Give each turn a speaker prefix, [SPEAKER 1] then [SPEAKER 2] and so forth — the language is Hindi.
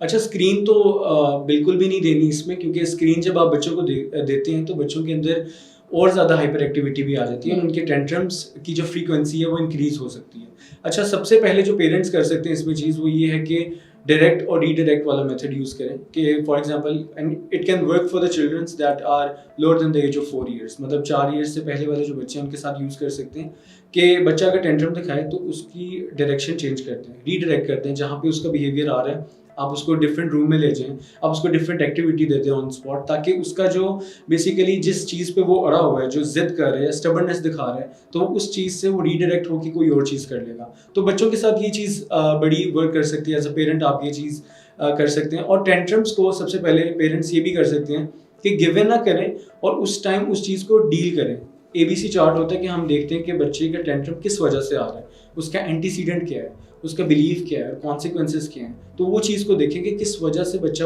[SPEAKER 1] अच्छा, स्क्रीन तो बिल्कुल भी नहीं देनी इसमें, क्योंकि स्क्रीन जब आप बच्चों को देते हैं तो बच्चों के अंदर और ज़्यादा हाइपर एक्टिविटी भी आ जाती है और उनके टेंट्रम्स की जो फ्रीक्वेंसी है वो इंक्रीज़ हो सकती है। अच्छा, सबसे पहले जो पेरेंट्स कर सकते हैं इसमें चीज़ वो ये है कि डायरेक्ट और रीडायरेक्ट वाला मेथड यूज़ करें कि for example, and it can work for the childrens that are lower than the age of 4 years, मतलब 4 इयर्स से पहले वाले जो बच्चे हैं उनके साथ यूज़ कर सकते हैं कि बच्चा अगर टेंट्रम दिखाए तो उसकी डायरेक्शन चेंज करते हैं, रीडायरेक्ट करते हैं। जहाँ पे उसका बिहेवियर आ रहा है आप उसको डिफरेंट रूम में ले जाएं, आप उसको डिफरेंट एक्टिविटी देते हैं ऑन स्पॉट, ताकि उसका जो बेसिकली जिस चीज़ पे वो अड़ा हुआ है, जो जिद कर रहा है, स्टबर्ननेस दिखा रहा है, तो उस चीज़ से वो रीडायरेक्ट होकर कोई और चीज़ कर लेगा। तो बच्चों के साथ ये चीज़ बड़ी वर्क कर सकती है। एज अ पेरेंट आप ये चीज़ कर सकते हैं। और टेंट्रम्स को सबसे पहले पेरेंट्स ये भी कर सकते हैं कि गिव इन ना करें और उस टाइम उस चीज़ को डील करें। एबीसी चार्ट होता है कि हम देखते हैं कि बच्चे का टेंट्रम किस वजह से आ रहा है, उसका एंटीसीडेंट क्या है, उसका बिलीफ क्या है, कॉन्सिक्वेंसेस क्या हैं। तो वो चीज़ को देखें कि किस वजह से बच्चा